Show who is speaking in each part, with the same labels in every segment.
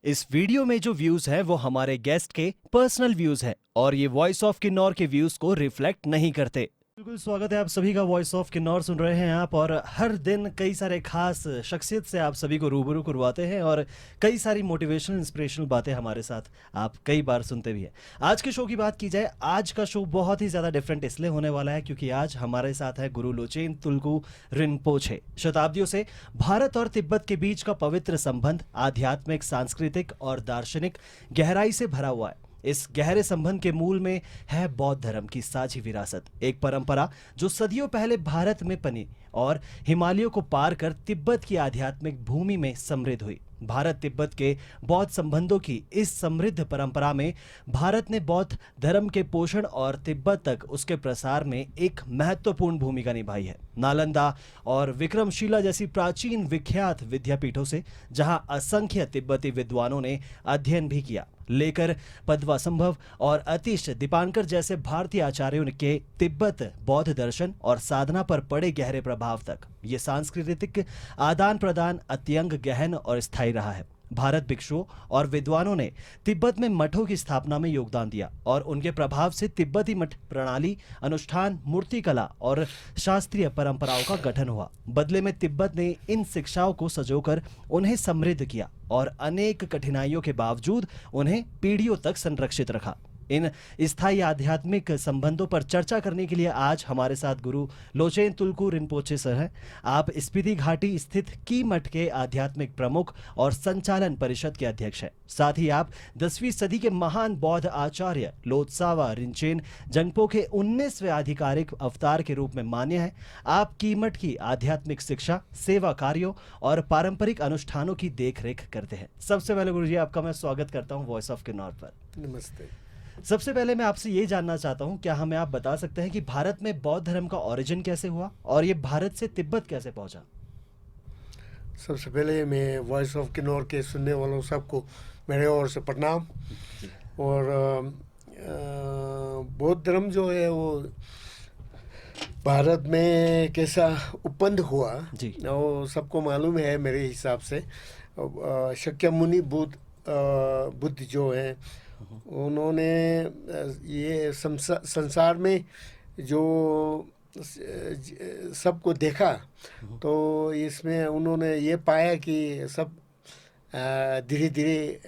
Speaker 1: इस वीडियो में जो व्यूज है वो हमारे गेस्ट के पर्सनल व्यूज है और ये वॉइस ऑफ किन्नौर के व्यूज को रिफ्लेक्ट नहीं करते। बिल्कुल स्वागत है आप सभी का। वॉइस ऑफ किन्नौर सुन रहे हैं आप और हर दिन कई सारे खास शख्सियत से आप सभी को रूबरू करवाते हैं और कई सारी मोटिवेशनल इंस्पिरेशनल बातें हमारे साथ आप कई बार सुनते भी हैं। आज के शो की बात की जाए, आज का शो बहुत ही ज़्यादा डिफरेंट इसलिए होने वाला है क्योंकि आज हमारे साथ है गुरु लोचेन तुल्कू रिनपोछे। शताब्दियों से भारत और तिब्बत के बीच का पवित्र संबंध आध्यात्मिक, सांस्कृतिक और दार्शनिक गहराई से भरा हुआ है। इस गहरे संबंध के मूल में है बौद्ध धर्म की साझी विरासत, एक परंपरा जो सदियों पहले भारत में पनी और हिमालयों को पार कर तिब्बत की आध्यात्मिक भूमि में समृद्ध हुई। भारत तिब्बत के बौद्ध संबंधों की इस समृद्ध परंपरा में भारत ने बौद्ध धर्म के पोषण और तिब्बत तक उसके प्रसार में एक महत्वपूर्ण भूमिका निभाई है। नालंदा और विक्रमशिला जैसी प्राचीन विख्यात विद्यापीठों से जहां असंख्य तिब्बती विद्वानों ने अध्ययन भी किया, लेकर पद्मासंभव और अतिश दीपांकर जैसे भारतीय आचार्यों के तिब्बत बौद्ध दर्शन और साधना पर पड़े गहरे प्रभाव तक ये सांस्कृतिक आदान प्रदान अत्यंत गहन और स्थायी रहा है। भारत भिक्षुओं और विद्वानों ने तिब्बत में मठों की स्थापना में योगदान दिया और उनके प्रभाव से तिब्बती मठ प्रणाली, अनुष्ठान, मूर्तिकला और शास्त्रीय परंपराओं का गठन हुआ। बदले में तिब्बत ने इन शिक्षाओं को सजोकर उन्हें समृद्ध किया और अनेक कठिनाइयों के बावजूद उन्हें पीढ़ियों तक संरक्षित रखा। इन स्थायी आध्यात्मिक संबंधों पर चर्चा करने के लिए आज हमारे साथ गुरु लोचेन तुल्कू रिनपोछे सर हैं। आप स्पीति घाटी स्थित की मठ के आध्यात्मिक प्रमुख और संचालन परिषद के अध्यक्ष हैं। साथ ही आप 10वीं सदी के महान बौद्ध आचार्य लोत्सावा रिनचेन जंगपो के 19वें आधिकारिक अवतार के रूप में मान्य हैं। आप की मठ की आध्यात्मिक शिक्षा, सेवा कार्यों और पारंपरिक अनुष्ठानों की देखरेख करते हैं। सबसे पहले गुरु जी आपका मैं स्वागत करता हूँ वॉइस ऑफ किन्नौर पर।
Speaker 2: नमस्ते।
Speaker 1: सबसे पहले मैं आपसे ये जानना चाहता हूँ, क्या हमें आप बता सकते हैं कि भारत में बौद्ध धर्म का ओरिजिन कैसे हुआ और ये भारत से तिब्बत कैसे पहुंचा?
Speaker 2: सबसे पहले मैं वॉइस ऑफ किन्नौर के सुनने वालों सबको मेरे ओर से प्रणाम। और बौद्ध धर्म जो है वो भारत में कैसा उत्पन्न हुआ
Speaker 1: जी।
Speaker 2: वो सबको मालूम है। मेरे हिसाब से शाक्यमुनि बुद्ध जो है उन्होंने ये संसार में जो सबको देखा तो इसमें उन्होंने ये पाया कि सब धीरे धीरे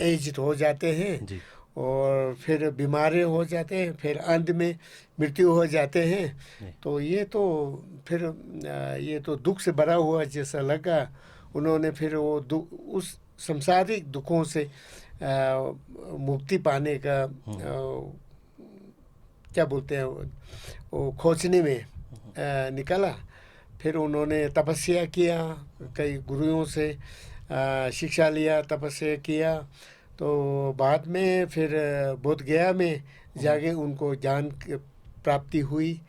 Speaker 2: एज्ड हो जाते हैं
Speaker 1: जी।
Speaker 2: और फिर बीमारी हो जाते हैं, फिर अंत में मृत्यु हो जाते हैं। तो ये तो दुख से भरा हुआ जैसा लगा। उन्होंने फिर वो उस सांसारिक दुखों से मुक्ति पाने का क्या बोलते हैं वो खोजने में निकला। फिर उन्होंने तपस्या किया, कई गुरुओं से शिक्षा लिया, तपस्या किया। तो बाद में फिर बोध गया में जाके उनको ज्ञान प्राप्ति हुई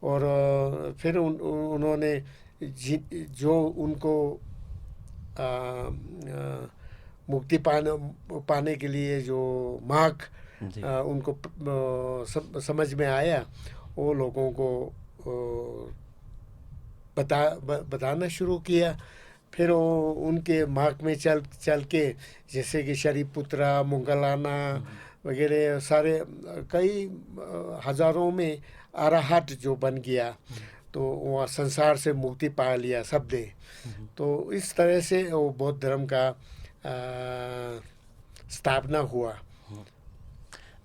Speaker 2: और फिर उन्होंने जो उनको मुक्ति पाने के लिए जो मार्ग उनको समझ में आया वो लोगों को बताना शुरू किया। फिर वो उनके मार्ग में चल के जैसे कि शरीपुत्रा, मोगलाना वगैरह सारे कई हजारों में अरहत जो बन गया तो वहाँ संसार से मुक्ति पा लिया सब ने। तो इस तरह से वो बौद्ध धर्म का स्थापना हुआ।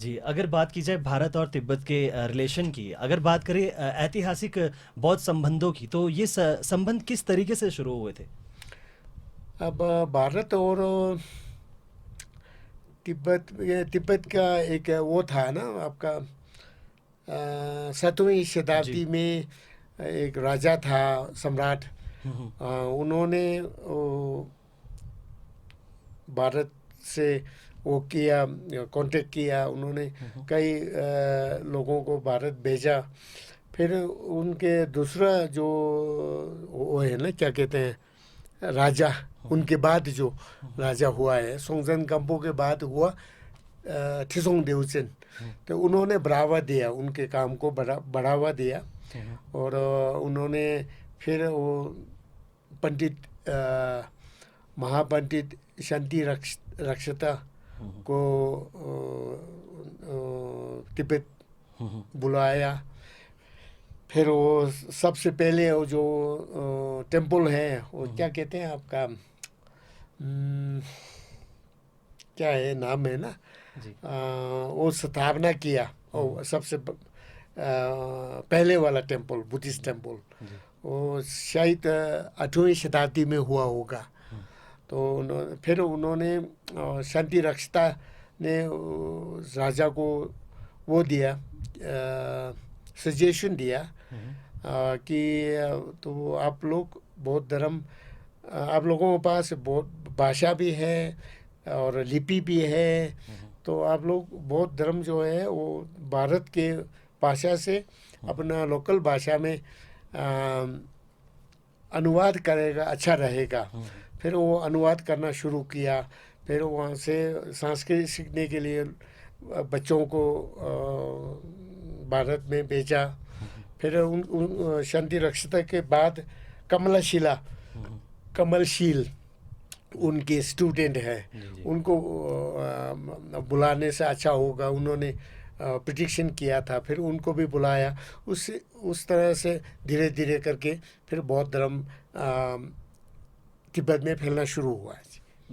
Speaker 1: जी, अगर बात की जाए भारत और तिब्बत के रिलेशन की, अगर बात करें ऐतिहासिक बौद्ध संबंधों की, तो ये संबंध किस तरीके से शुरू हुए थे?
Speaker 2: अब भारत और तिब्बत का एक वो था ना आपका 7वीं शताब्दी में एक राजा था, सम्राट। उन्होंने भारत से वो किया, कांटेक्ट किया। उन्होंने कई लोगों को भारत भेजा। फिर उनके दूसरा जो वो है ना क्या कहते हैं राजा, उनके बाद जो राजा हुआ है सोंगजन गंपो के बाद हुआ ठिसोंग देवचन। तो उन्होंने बढ़ावा दिया, उनके काम को बढ़ावा दिया और उन्होंने फिर वो पंडित महापंडित शांति रक्षता को तिब्बत बुलाया। फिर वो सबसे पहले वो जो टेम्पल है वो क्या कहते हैं आपका, क्या है नाम है ना,
Speaker 1: जी।
Speaker 2: वो स्थापना किया। और सबसे पहले वाला टेम्पल, बुद्धिस्ट टेम्पल,
Speaker 1: जी।
Speaker 2: वो शायद 8वीं शताब्दी में हुआ होगा। तो फिर उन्होंने शांति रक्षता ने राजा को वो दिया, सजेशन दिया कि तो आप लोग बौद्ध धर्म, आप लोगों के पास बहुत भाषा भी है और लिपि भी है, तो आप लोग बौद्ध धर्म जो है वो भारत के भाषा से अपना लोकल भाषा में अनुवाद करेगा, अच्छा रहेगा। फिर वो अनुवाद करना शुरू किया। फिर वहाँ से संस्कृत सीखने के लिए बच्चों को भारत में भेजा। फिर उन शांति रक्षता के बाद कमलशील उनके स्टूडेंट हैं, उनको बुलाने से अच्छा होगा, उन्होंने प्रिडिक्शन किया था। फिर उनको भी बुलाया। उस तरह से धीरे धीरे करके फिर बौद्ध धर्म तिब्बत में फैलना शुरू हुआ।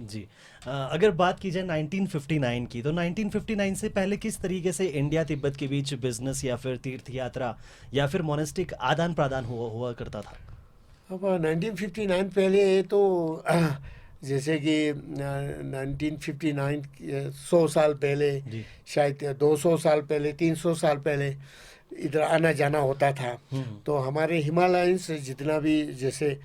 Speaker 1: जी। अगर बात की जाए 1959 की, तो 1959 से पहले किस तरीके से इंडिया तिब्बत के बीच बिजनेस या फिर तीर्थ यात्रा या फिर मोनेस्टिक आदान प्रदान हुआ करता था?
Speaker 2: अब 1959 पहले तो जैसे कि 1959 100 साल पहले, शायद 200 साल पहले, 300 साल पहले इधर आना जाना होता था। तो हमारे हिमालयन से जितना भी, जैसे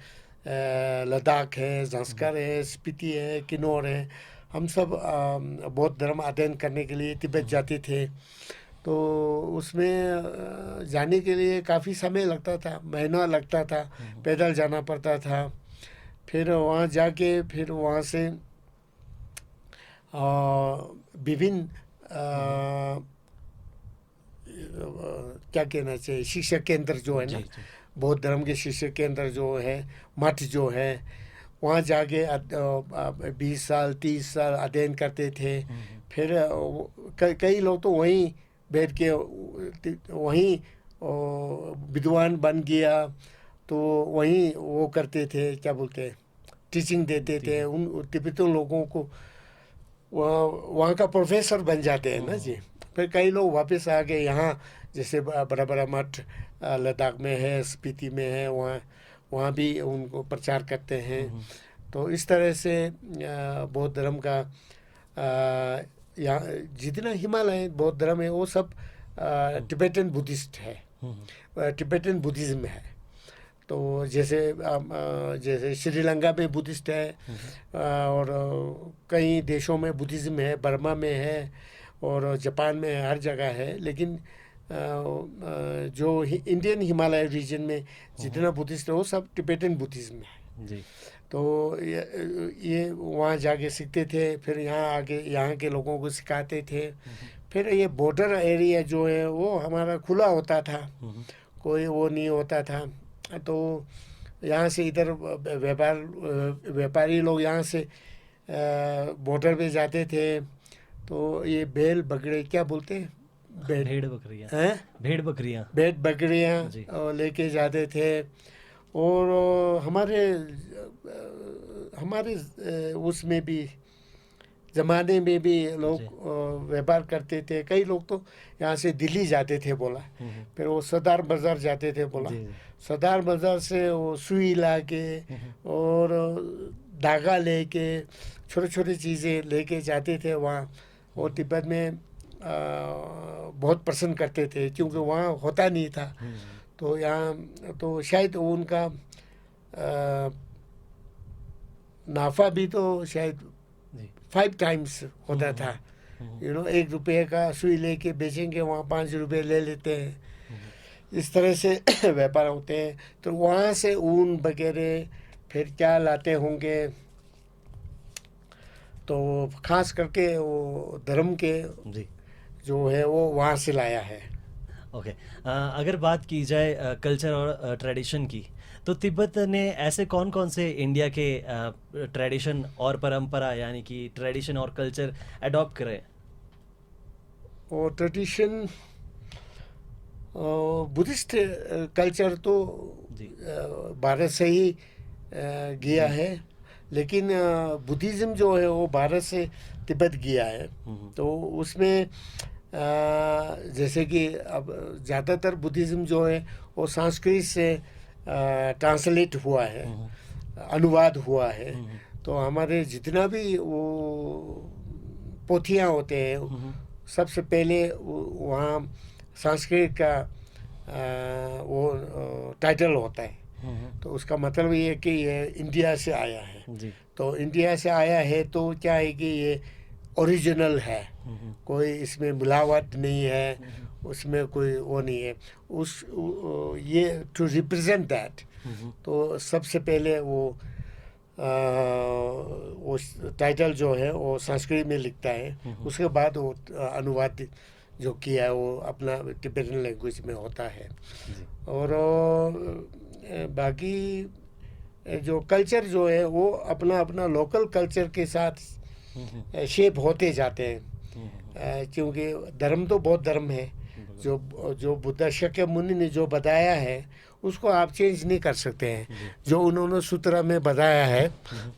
Speaker 2: लद्दाख है, ज़ांस्कर है, स्पीति है, किन्नौर है, हम सब बौद्ध धर्म अध्ययन करने के लिए तिब्बत जाते थे। तो उसमें जाने के लिए काफ़ी समय लगता था, महीना लगता था, पैदल जाना पड़ता था। फिर वहाँ जाके फिर वहाँ से विभिन्न क्या कहना चाहिए, शिक्षा केंद्र जो है ना, बौद्ध धर्म के शिक्षा केंद्र जो है, मठ जो है, वहाँ जाके 20 साल 30 साल अध्ययन करते थे। फिर कई लोग तो वहीं बैठ के वहीं विद्वान बन गया, तो वहीं वो करते थे, क्या बोलते हैं, टीचिंग देते थे उन तिब्बतों लोगों को, वहाँ का प्रोफेसर बन जाते हैं ना जी। फिर कई लोग वापस आ गए यहाँ, जैसे बड़ा बड़ा मठ लद्दाख में है, स्पीति में है, वहाँ भी उनको प्रचार करते हैं। तो इस तरह से बौद्ध धर्म का यहाँ जितना हिमालय बौद्ध धर्म है वो सब टिबेटन बुद्धिस्ट है, टिबेटन बुद्धिज़्म है। तो जैसे श्रीलंका में बुद्धिस्ट है, और कई देशों में बुद्धिज़्म है, बर्मा में है और जापान में हर जगह है। लेकिन जो इंडियन हिमालय रीजन में जितना बुद्धिस्ट है वो सब टिबेटन बुद्धिज़्म है जी। तो ये वहाँ जाके सीखते थे, फिर यहाँ आके यहाँ के लोगों को सिखाते थे। फिर ये बॉर्डर एरिया जो है वो हमारा खुला होता था, कोई वो नहीं होता था। तो यहाँ से इधर व्यापारी लोग यहाँ से बॉर्डर पे जाते थे। तो ये बैल बकरे क्या बोलते हैं,
Speaker 1: भेड़ बकरियाँ
Speaker 2: लेके जाते थे। और हमारे उसमें भी ज़माने में भी लोग व्यापार करते थे। कई लोग तो यहाँ से दिल्ली जाते थे बोला, फिर वो सरदार बाज़ार जाते थे बोला। सरदार बाज़ार से वो सुई ला के और धागा लेके छोटे छोटे चीज़ें लेके जाते थे वहाँ। और तिब्बत में बहुत पसंद करते थे, क्योंकि वहाँ होता नहीं था। तो यहाँ तो शायद उनका नाफा भी तो शायद 5 टाइम्स होता था। $1 रुपये का सुई लेके बेचेंगे, वहाँ 5 रुपये ले लेते हैं। इस तरह से व्यापार होते हैं। तो वहाँ से ऊन वगैरह फिर क्या लाते होंगे, तो खास करके वो धर्म के जो है वो वहाँ से लाया है।
Speaker 1: ओके। अगर बात की जाए कल्चर और ट्रेडिशन की, तो तिब्बत ने ऐसे कौन कौन से इंडिया के ट्रेडिशन और परंपरा यानी कि ट्रेडिशन और कल्चर अडॉप्ट करे?
Speaker 2: और ट्रेडिशन बुद्धिस्ट कल्चर तो
Speaker 1: जी।
Speaker 2: भारत से ही गया है, लेकिन बुद्धिज़्म जो है वो भारत से तिब्बत गया है। तो उसमें जैसे कि अब ज़्यादातर बुद्धिज़्म जो है वो संस्कृत से ट्रांसलेट हुआ है, अनुवाद हुआ है। तो हमारे जितना भी वो पोथियाँ होते हैं, सबसे पहले वहाँ संस्कृत का वो टाइटल होता है। तो उसका मतलब ये है कि ये इंडिया से आया है।
Speaker 1: जी।
Speaker 2: तो इंडिया से आया है तो क्या है कि ये ओरिजिनल है, कोई इसमें मिलावट नहीं है, उसमें कोई वो नहीं है। ये टू रिप्रेजेंट दैट, तो सबसे पहले वो टाइटल जो है वो संस्कृत में लिखता है, उसके बाद वो अनुवाद जो किया है वो अपना तिब्बतन लैंग्वेज में होता है। और बाकी जो कल्चर जो है वो अपना अपना लोकल कल्चर के साथ शेप होते जाते हैं, क्योंकि धर्म तो बहुत धर्म है। जो बुद्ध शाक्यमुनि ने जो बताया है उसको आप चेंज नहीं कर सकते हैं। जो उन्होंने सूत्र में बताया है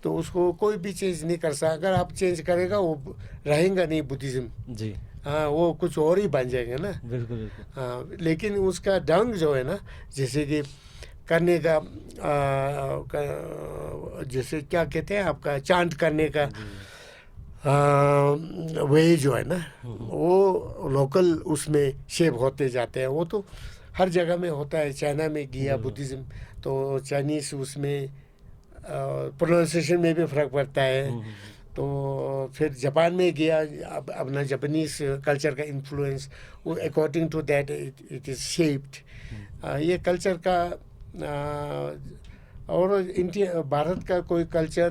Speaker 2: तो उसको कोई भी चेंज नहीं कर सकता। अगर आप चेंज करेगा वो रहेगा नहीं बुद्धिज़्म।
Speaker 1: जी।
Speaker 2: हाँ, वो कुछ और ही बन जाएंगे ना।
Speaker 1: बिल्कुल बिल्कुल।
Speaker 2: हाँ, लेकिन उसका ढंग जो है ना, जैसे कि करने का जैसे क्या कहते हैं आपका चांट करने का वे जो है ना, वो लोकल उसमें शेप होते जाते हैं। वो तो हर जगह में होता है। चाइना में गया बुद्धिज़्म तो चाइनीज़ उसमें प्रोनाउंसिएशन में भी फ़र्क पड़ता है। तो फिर जापान में गया, अपना जापानीज़ कल्चर का इन्फ्लुएंस, वो according to that it is shaped. ये कल्चर का और इंडिया भारत का कोई कल्चर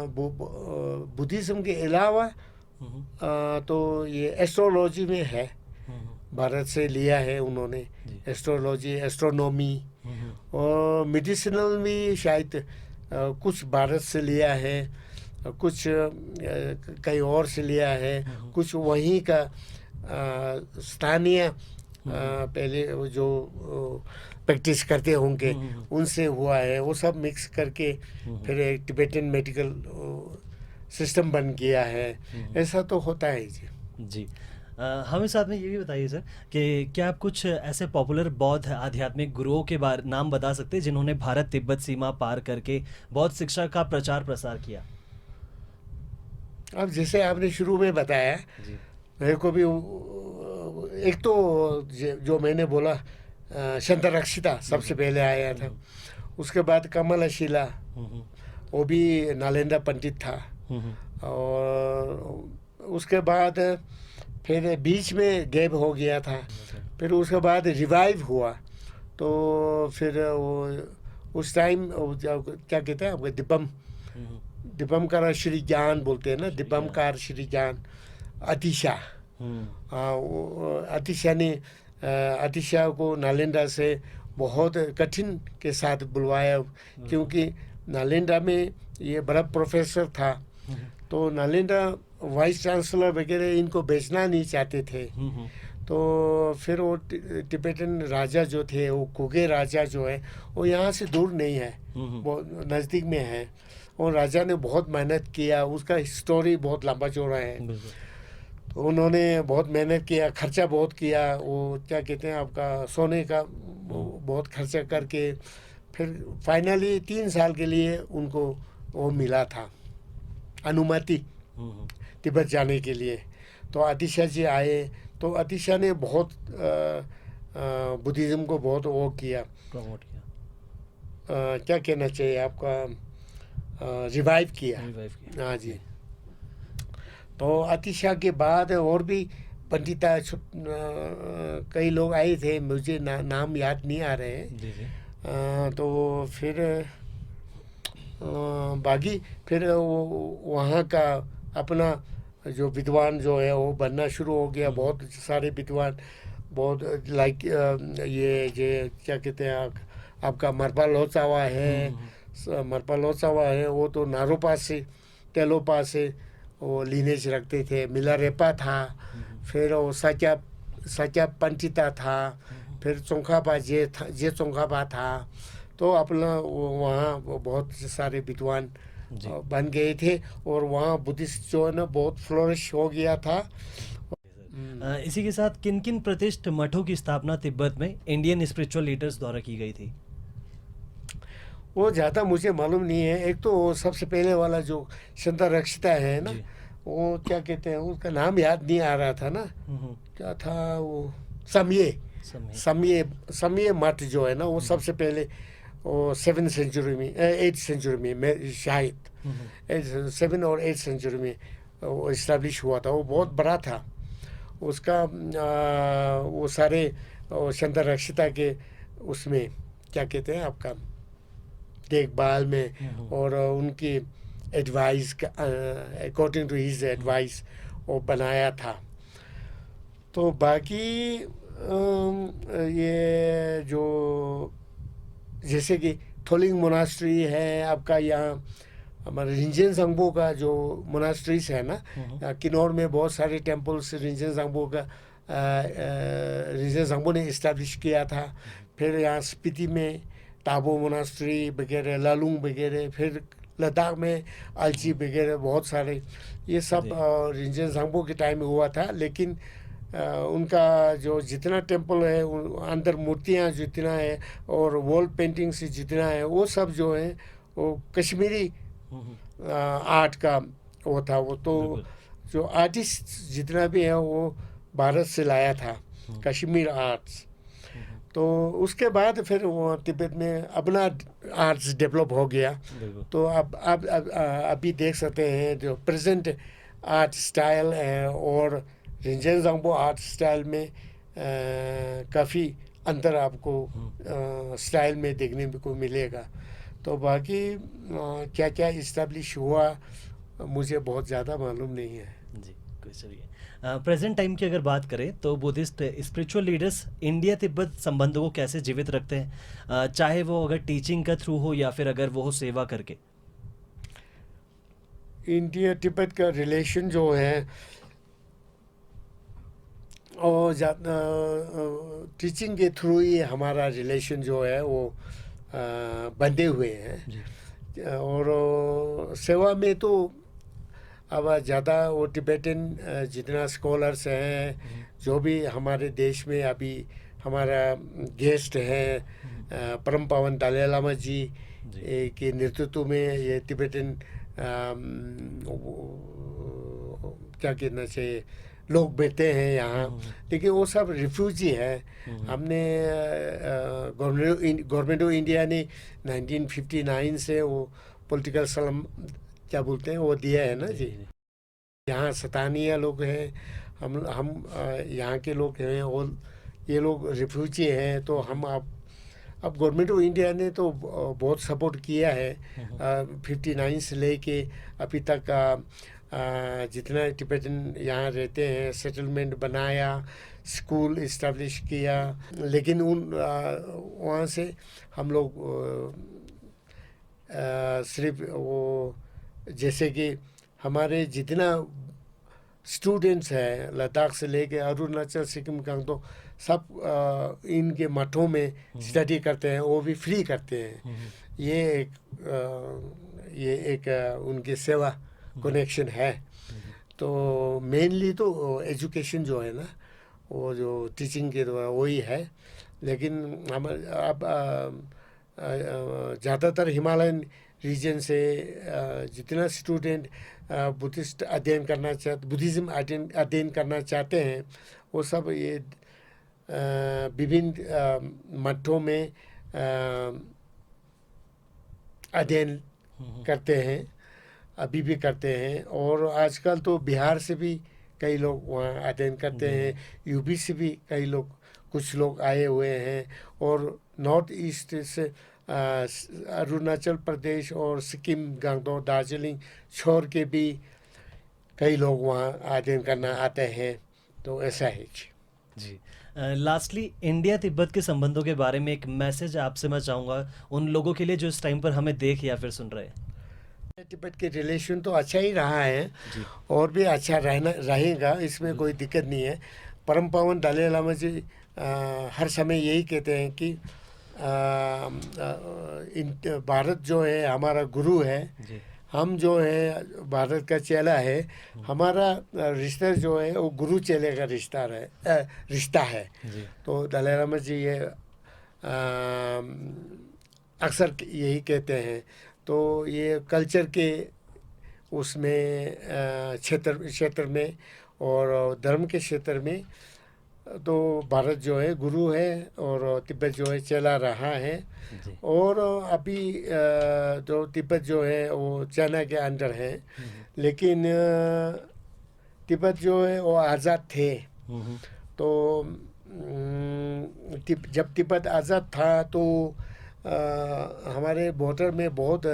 Speaker 2: बुद्धिज़्म के अलावा तो ये एस्ट्रोलॉजी में है, भारत से लिया है उन्होंने। एस्ट्रोलॉजी, एस्ट्रोनॉमी और मेडिसिनल भी शायद कुछ भारत से लिया है, कुछ कहीं और से लिया है, कुछ वहीं का स्थानीय पहले जो प्रैक्टिस करते होंगे उनसे हुआ है। वो सब मिक्स करके फिर एक टिबेटन मेडिकल सिस्टम बन गया है। ऐसा तो होता है जी।
Speaker 1: जी। हमें साथ में ये भी बताइए सर कि क्या आप कुछ ऐसे पॉपुलर बौद्ध आध्यात्मिक गुरुओं के नाम बता सकते हैं जिन्होंने भारत तिब्बत सीमा पार करके बौद्ध शिक्षा का प्रचार प्रसार किया?
Speaker 2: अब जैसे आपने शुरू में बताया, मेरे को भी एक तो जो मैंने बोला शंतरक्षिता सबसे पहले आया था। उसके बाद कमलशिला, वो भी नालंदा पंडित था। और उसके बाद फिर बीच में गैप हो गया था। फिर उसके बाद रिवाइव हुआ। तो फिर वो उस टाइम क्या कहते हैं आपको, दिपमकार श्री ज्ञान बोलते हैं ना, दिपमकार श्री ज्ञान अतिशा। अतिशा ने अतिशा को नालंदा से बहुत कठिन के साथ बुलवाया, क्योंकि नालंदा में ये बड़ा प्रोफेसर था। तो नालंदा वाइस चांसलर वगैरह इनको बेचना नहीं चाहते थे। तो फिर वो तिब्बतन राजा जो थे, वो कुगे राजा जो है, वो यहाँ से दूर नहीं है, वो नज़दीक में है। और राजा ने बहुत मेहनत किया, उसका स्टोरी बहुत लंबा चौड़ा है। तो उन्होंने बहुत मेहनत किया, खर्चा बहुत किया। वो क्या कहते हैं आपका सोने का बहुत खर्चा करके फिर फाइनली 3 साल के लिए उनको वो मिला था अनुमति तिब्बत जाने के लिए। तो अतिशा जी आए, तो अतिशा ने बहुत बुद्धिज़्म को बहुत वो किया,
Speaker 1: प्रमोट किया,
Speaker 2: क्या कहना चाहिए आपका, रिवाइव किया। हाँ जी। तो अतिशा के बाद और भी पंडिता कई लोग आए थे, मुझे नाम याद नहीं आ रहे हैं। तो फिर बाकी फिर वहाँ का अपना जो विद्वान जो है वो बनना शुरू हो गया। बहुत सारे विद्वान, बहुत लाइक ये क्या कहते हैं आपका मरपा लोचावा है, मरपा लोचावा है, वो तो नारोपा से तेलोपा से वो लीनेज रखते थे। मिलारेपा था, फिर वो साक्या पंचिता था, फिर चोंखापा जे चोंखापा था। तो अपना वहाँ बहुत सारे विद्वान
Speaker 1: जी।
Speaker 2: बन गए थे और वहाँ बुद्धिस्ट जो है ना बहुत फ्लोरिश हो गया था।
Speaker 1: इसी के साथ किन किन प्रतिष्ठित मठों की स्थापना तिब्बत में इंडियन स्पिरिचुअल लीडर्स द्वारा की गई थी?
Speaker 2: वो ज़्यादा मुझे मालूम नहीं है। एक तो वो सबसे पहले वाला जो संता रक्षिता है ना,
Speaker 1: जी।
Speaker 2: वो क्या कहते हैं, उसका नाम याद नहीं आ रहा था ना, क्या था वो, समय
Speaker 1: समय।
Speaker 2: समय समय मठ जो है ना, वो सबसे पहले वो 7th सेंचुरी में 8th सेंचुरी में शायद 7 और 8th सेंचुरी में वो इस्टेब्लिश हुआ था। वो बहुत बड़ा था। उसका वो सारे संत रक्षिता के उसमें क्या कहते हैं आपका देखभाल में और उनकी advice according to his advice वो बनाया था। तो बाकी ये जो जैसे कि थोलिंग मोनास्ट्री है आपका, यहाँ हमारे रिंजेन जंगबो का जो मोनास्ट्रीज है ना, किन्नौर में बहुत सारे टेम्पल्स रिंजेन जंगबो का रिंजेन जंगबो ने इस्टेब्लिश किया था। फिर यहाँ स्पीति में ताबो मोनास्ट्री वगैरह, लालुंग वगैरह, फिर लद्दाख में अलची वगैरह, बहुत सारे ये सब रिंजेन जंगबो के टाइम में हुआ था। लेकिन उनका जो जितना टेम्पल है, अंदर मूर्तियाँ जितना है और वॉल पेंटिंग्स जितना है, वो सब जो है वो कश्मीरी आर्ट का वो था। वो तो जो आर्टिस्ट जितना भी है वो भारत से लाया था, कश्मीर आर्ट्स। तो उसके बाद फिर वो तिब्बत में अपना आर्ट्स डेवलप हो गया। तो अब अभी देख सकते हैं जो प्रेजेंट आर्ट स्टाइल है और रिंजेन जंगबो आर्ट स्टाइल में काफ़ी अंतर आपको स्टाइल में देखने को मिलेगा। तो बाकी क्या क्या इस्टेब्लिश हुआ मुझे बहुत ज़्यादा मालूम नहीं है
Speaker 1: जी। कोई चलिए, प्रेजेंट टाइम की अगर बात करें तो Buddhist spiritual leaders India Tibet संबंधों को कैसे जीवित रखते हैं, चाहे वो अगर टीचिंग का थ्रू हो या फिर अगर वो हो सेवा करके?
Speaker 2: इंडिया तिब्बत का रिलेशन जो है और टीचिंग के थ्रू ही हमारा रिलेशन जो है वो बंधे हुए हैं। और सेवा में तो अब ज़्यादा वो टिबेटन जितना स्कॉलर्स हैं, जो भी हमारे देश में अभी हमारा गेस्ट है परम पावन दलाई लामा जी के नेतृत्व में ये टिबेटन क्या कहना चाहिए लोग बैठते हैं यहाँ। लेकिन वो सब रिफ्यूजी है। हमने गवर्नमेंट ऑफ इंडिया ने 1959 से वो पॉलिटिकल सलम क्या बोलते हैं वो दिया है ना जी। यहाँ स्थानीय लोग हैं, हम यहाँ के लोग हैं और ये लोग रिफ्यूजी हैं। तो हम अब गवर्नमेंट ऑफ इंडिया ने तो बहुत सपोर्ट किया है 59 से लेके अभी तक जितना टिबेटन यहाँ रहते हैं सेटलमेंट बनाया, स्कूल इस्टेब्लिश किया। लेकिन वहाँ से हम लोग सिर्फ वो जैसे कि हमारे जितना स्टूडेंट्स हैं लद्दाख से लेके अरुणाचल सिक्किम गंगटोक सब इनके मठों में स्टडी करते हैं, वो भी फ्री करते हैं। ये एक उनकी सेवा कनेक्शन है। तो मेनली तो एजुकेशन जो है ना वो जो टीचिंग के द्वारा वही है। लेकिन हम अब ज़्यादातर हिमालयन रीजन से जितना स्टूडेंट बुद्धिस्ट अध्ययन करना चाहते बुद्धिज़्म अध्ययन करना चाहते हैं वो सब ये विभिन्न मठों में अध्ययन करते हैं, अभी भी करते हैं। और आजकल तो बिहार से भी कई लोग वहाँ अध्ययन करते हैं, यूपी से भी कई लोग कुछ लोग आए हुए हैं और नॉर्थ ईस्ट से अरुणाचल प्रदेश और सिक्किम गंगटोक दार्जिलिंग छोड़ के भी कई लोग वहाँ अध्ययन करना आते हैं। तो ऐसा है
Speaker 1: जी। लास्टली इंडिया तिब्बत के संबंधों के बारे में एक मैसेज आपसे मैं चाहूँगा उन लोगों के लिए जो इस टाइम पर हमें देख या फिर सुन रहे हैं।
Speaker 2: तिब्बत के रिलेशन तो अच्छा ही रहा है
Speaker 1: जी।
Speaker 2: और भी अच्छा रहेगा, इसमें कोई दिक्कत नहीं है। परम पावन दलाई लामा जी हर समय यही कहते हैं कि भारत जो है हमारा गुरु है,
Speaker 1: जी।
Speaker 2: हम जो है भारत का चेला है। हमारा रिश्ता जो है वो गुरु चेले का रिश्ता है।
Speaker 1: जी।
Speaker 2: तो दलाई लामा जी ये अक्सर यही कहते हैं। तो ये कल्चर के उसमें क्षेत्र में और धर्म के क्षेत्र में तो भारत जो है गुरु है और तिब्बत जो है चला रहा है।
Speaker 1: जी।
Speaker 2: और अभी जो तिब्बत जो है वो चाइना के अंडर है, लेकिन तिब्बत जो है वो आज़ाद थे। तो जब तिब्बत आज़ाद था तो हमारे बॉर्डर में बहुत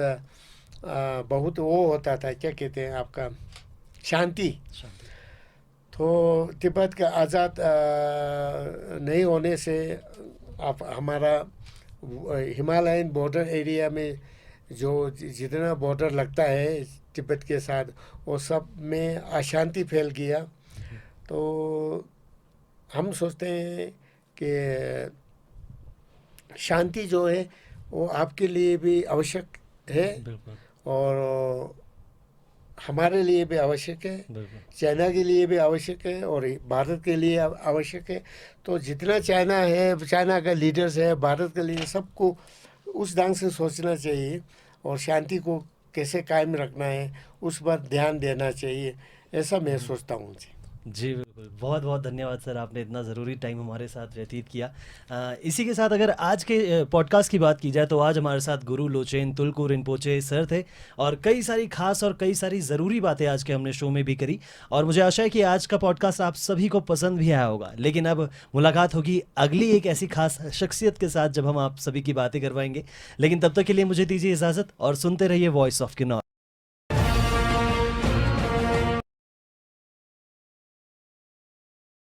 Speaker 2: वो होता था, क्या कहते हैं आपका, शांति। तो तिब्बत का आज़ाद नहीं होने से आप हमारा हिमालयन बॉर्डर एरिया में जो जितना बॉर्डर लगता है तिब्बत के साथ वो सब में अशांति फैल गया। तो हम सोचते हैं कि शांति जो है वो आपके लिए भी आवश्यक है और हमारे लिए भी आवश्यक है, चाइना के लिए भी आवश्यक है और भारत के लिए आवश्यक है। तो जितना चाइना है, चाइना का लीडर्स है, भारत के लिए सबको उस ढंग से सोचना चाहिए और शांति को कैसे कायम रखना है उस पर ध्यान देना चाहिए, ऐसा मैं सोचता हूँ।
Speaker 1: जी बिल्कुल, बहुत बहुत धन्यवाद सर, आपने इतना ज़रूरी टाइम हमारे साथ व्यतीत किया। इसी के साथ अगर आज के पॉडकास्ट की बात की जाए तो आज हमारे साथ गुरु लोचेन तुल्कू रिनपोचे सर थे और कई सारी खास और कई सारी ज़रूरी बातें आज के हमने शो में भी करी और मुझे आशा है कि आज का पॉडकास्ट आप सभी को पसंद भी आया होगा। लेकिन अब मुलाकात होगी अगली एक ऐसी खास शख्सियत के साथ जब हम आप सभी की बातें करवाएंगे। लेकिन तब तक के लिए मुझे दीजिए इजाज़त और सुनते रहिए वॉइस ऑफ किन्नौर।